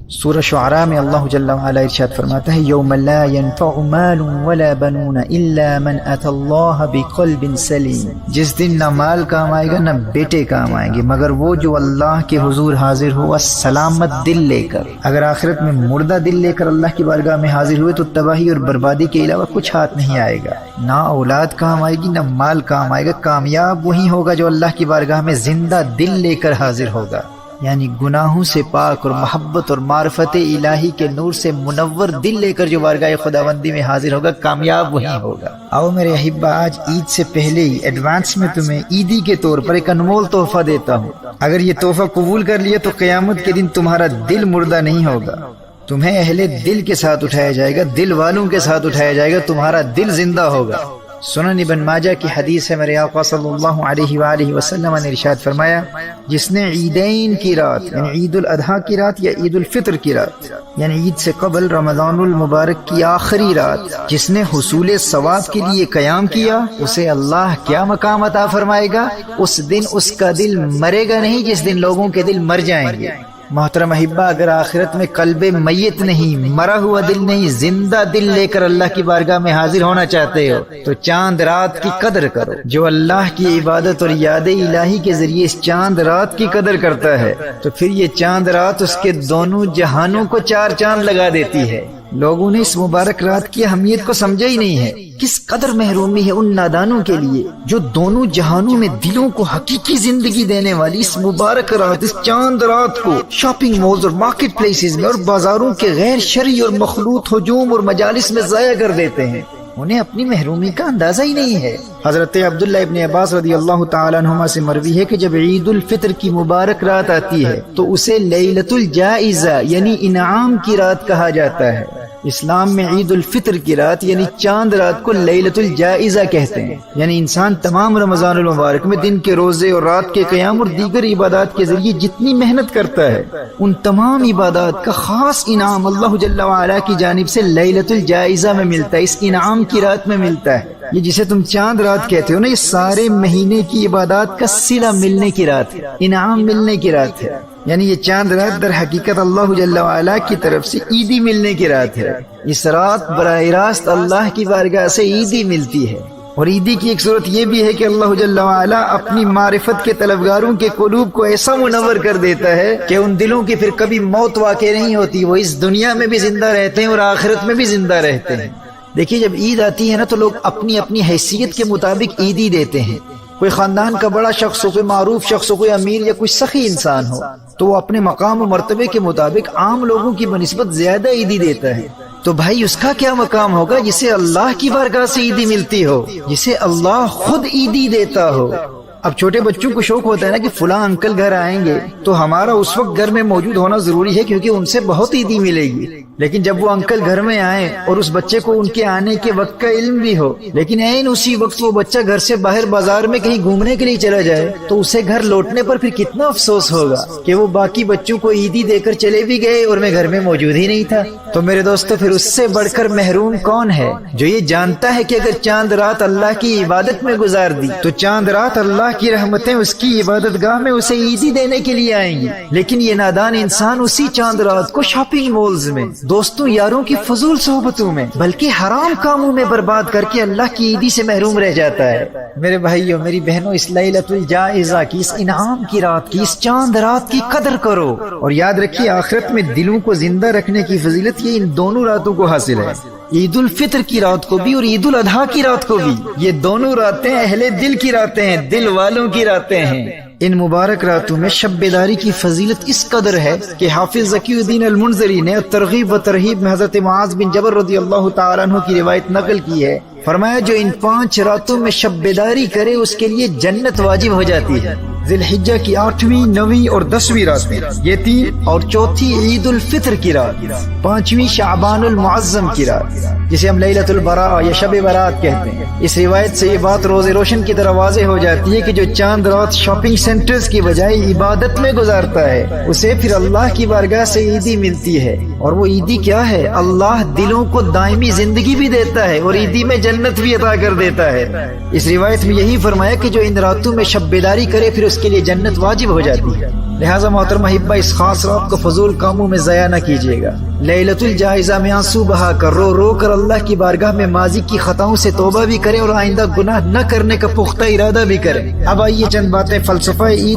سورہ شعراء میں اللہ جل وعلا ارشاد فرماتا ہے یوم لا ينفع مال ولا بنون الا من اتى اللہ بقلب سلیم، جس دن نہ مال کام آئے گا نہ بیٹے کام آئیں گے مگر وہ جو اللہ کے حضور حاضر ہوا سلامت دل لے کر۔ اگر آخرت میں مردہ دل لے کر اللہ کی بارگاہ میں حاضر ہوئے تو تباہی اور بربادی کے علاوہ کچھ ہاتھ نہیں آئے گا، نہ اولاد کام آئے گی نہ مال کام آئے گا۔ کامیاب وہی ہوگا جو اللہ کی بارگاہ میں زندہ دل لے کر حاضر ہوگا، یعنی گناہوں سے پاک اور محبت اور معرفت الہی کے نور سے منور دل لے کر جو بارگاہ خداوندی میں حاضر ہوگا کامیاب وہی ہوگا۔ آؤ میرے احبہ، آج عید سے پہلے ہی ایڈوانس میں تمہیں عیدی کے طور پر ایک انمول تحفہ دیتا ہوں۔ اگر یہ تحفہ قبول کر لیا تو قیامت کے دن تمہارا دل مردہ نہیں ہوگا، تمہیں اہل دل کے ساتھ اٹھایا جائے گا، دل والوں کے ساتھ اٹھایا جائے گا، تمہارا دل زندہ ہوگا۔ سنن ابن ماجہ کی حدیث ہے، میرے آقا صلی اللہ علیہ وآلہ وسلم نے ارشاد فرمایا، جس نے عیدین کی رات یعنی عید الاضحیٰ کی رات یا عید الفطر کی رات یعنی عید سے قبل رمضان المبارک کی آخری رات جس نے حصول ثواب کے لیے قیام کیا، اسے اللہ کیا مقام عطا فرمائے گا؟ اس دن اس کا دل مرے گا نہیں جس دن لوگوں کے دل مر جائیں گے۔ محترم احبہ، اگر آخرت میں قلب میت نہیں، مرا ہوا دل نہیں، زندہ دل لے کر اللہ کی بارگاہ میں حاضر ہونا چاہتے ہو تو چاند رات کی قدر کرو۔ جو اللہ کی عبادت اور یاد الہی کے ذریعے اس چاند رات کی قدر کرتا ہے تو پھر یہ چاند رات اس کے دونوں جہانوں کو چار چاند لگا دیتی ہے۔ لوگوں نے اس مبارک رات کی اہمیت کو سمجھا ہی نہیں ہے۔ کس قدر محرومی ہے ان نادانوں کے لیے جو دونوں جہانوں میں دلوں کو حقیقی زندگی دینے والی اس مبارک رات، اس چاند رات کو شاپنگ مالز اور مارکیٹ پلیسز میں اور بازاروں کے غیر شرعی اور مخلوط ہجوم اور مجالس میں ضائع کر دیتے ہیں۔ انہیں اپنی محرومی کا اندازہ ہی نہیں ہے۔ حضرت عبداللہ ابن عباس رضی اللہ تعالیٰ عنہما سے مروی ہے کہ جب عید الفطر کی مبارک رات آتی ہے تو اسے لیلۃ الجائزہ یعنی انعام کی رات کہا جاتا ہے۔ اسلام میں عید الفطر کی رات یعنی چاند رات کو لیلۃ الجائزہ کہتے ہیں، یعنی انسان تمام رمضان المبارک میں دن کے روزے اور رات کے قیام اور دیگر عبادات کے ذریعے جتنی محنت کرتا ہے ان تمام عبادات کا خاص انعام اللہ جل وعلا کی جانب سے لیلۃ الجائزہ میں ملتا ہے، اس انعام کی رات میں ملتا ہے۔ یہ جسے تم چاند رات کہتے ہو نا، یہ سارے مہینے کی عبادات کا صلہ ملنے کی رات ہے، انعام ملنے کی رات ہے۔ یعنی یہ چاند رات در حقیقت اللہ جل وعلا کی طرف سے عیدی ملنے کی رات ہے۔ اس رات براہ راست اللہ کی بارگاہ سے عیدی ملتی ہے۔ اور عیدی کی ایک صورت یہ بھی ہے کہ اللہ جل وعلا اپنی معرفت کے طلبگاروں کے قلوب کو ایسا منور کر دیتا ہے کہ ان دلوں کی پھر کبھی موت واقع نہیں ہوتی، وہ اس دنیا میں بھی زندہ رہتے ہیں اور آخرت میں بھی زندہ رہتے ہیں۔ دیکھیے، جب عید آتی ہے نا تو لوگ اپنی اپنی حیثیت کے مطابق عیدی دیتے ہیں۔ کوئی خاندان کا بڑا شخص ہو، کوئی معروف شخص ہو، کوئی امیر یا کوئی سخی انسان ہو تو وہ اپنے مقام و مرتبے کے مطابق عام لوگوں کی بنسبت زیادہ عیدی دیتا ہے۔ تو بھائی اس کا کیا مقام ہوگا جسے اللہ کی بارگاہ سے عیدی ملتی ہو، جسے اللہ خود عیدی دیتا ہو۔ اب چھوٹے بچوں کو شوق ہوتا ہے نا کہ فلاں انکل گھر آئیں گے تو ہمارا اس وقت گھر میں موجود ہونا ضروری ہے کیونکہ ان سے بہت عیدی ملے گی۔ لیکن جب وہ انکل گھر میں آئیں اور اس بچے کو ان کے آنے کے وقت کا علم بھی ہو لیکن عین اسی وقت وہ بچہ گھر سے باہر بازار میں کہیں گھومنے کے لیے چلا جائے تو اسے گھر لوٹنے پر پھر کتنا افسوس ہوگا کہ وہ باقی بچوں کو عیدی دے کر چلے بھی گئے اور میں گھر میں موجود ہی نہیں تھا۔ تو میرے دوستو، پھر اس سے بڑھ کر محروم کون ہے جو یہ جانتا ہے کہ اگر چاند رات اللہ کی عبادت میں گزار دی تو چاند رات اللہ کی رحمتیں اس کی عبادت گاہ میں اسے عیدی دینے کے لیے آئیں گی۔ لیکن یہ نادان انسان اسی چاند رات کو شاپنگ مالز میں، دوستوں یاروں کی فضول صحبتوں میں، بلکہ حرام کاموں میں برباد کر کے اللہ کی عیدی سے محروم رہ جاتا ہے۔ میرے بھائیوں، میری بہنوں، اس لیلۃ الجائزہ کی، اس انعام کی رات کی، اس چاند رات کی قدر کرو اور یاد رکھیے آخرت میں دلوں کو زندہ رکھنے کی فضیلت یہ ان دونوں راتوں کو حاصل ہے، عید الفطر کی رات کو بھی اور عید الاضحیٰ کی رات کو بھی۔ یہ دونوں راتیں اہل دل کی راتیں ہیں، دل والوں کی راتیں ہیں۔ ان مبارک راتوں میں شب بیداری کی فضیلت اس قدر ہے کہ حافظ ذکی الدین المنذری نے ترغیب و ترہیب میں حضرت معاذ بن جبل رضی اللہ تعالیٰ عنہ کی روایت نقل کی ہے۔ فرمایا جو ان 5 راتوں میں شب بیداری کرے اس کے لیے جنت واجب ہو جاتی ہے۔ ذی الحجہ کی 8ویں، 9ویں اور 10ویں راتیں، یہ 3، اور چوتھی عید الفطر کی رات، 5ویں شعبان المعظم کی رات جسے ہم لیلۃ البراء یا شب برات کہتے ہیں۔ اس روایت سے یہ بات روز روشن کی طرح واضح ہو جاتی ہے کہ جو چاند رات شاپنگ سینٹرز کی بجائے عبادت میں گزارتا ہے اسے پھر اللہ کی بارگاہ سے عیدی ملتی ہے۔ اور وہ عیدی کیا ہے؟ اللہ دلوں کو دائمی زندگی بھی دیتا ہے اور عیدی میں جنت بھی عطا کر دیتا ہے۔ اس روایت میں یہی فرمایا کہ جو ان راتوں میں شب بیداری کرے پھر اس کے لیے جنت واجب ہو جاتی ہے۔ لہٰذا محترم احبہ، اس خاص رات کو فضول کاموں میں ضائع نہ کیجیے گا۔ لیلۃ الجائزہ میں آنسو بہا کر رو رو کر اللہ کی بارگاہ میں ماضی کی خطاؤں سے توبہ بھی کریں اور آئندہ گناہ نہ کرنے کا پختہ ارادہ بھی کریں۔ اب آئیے چند باتیں فلسفہ عید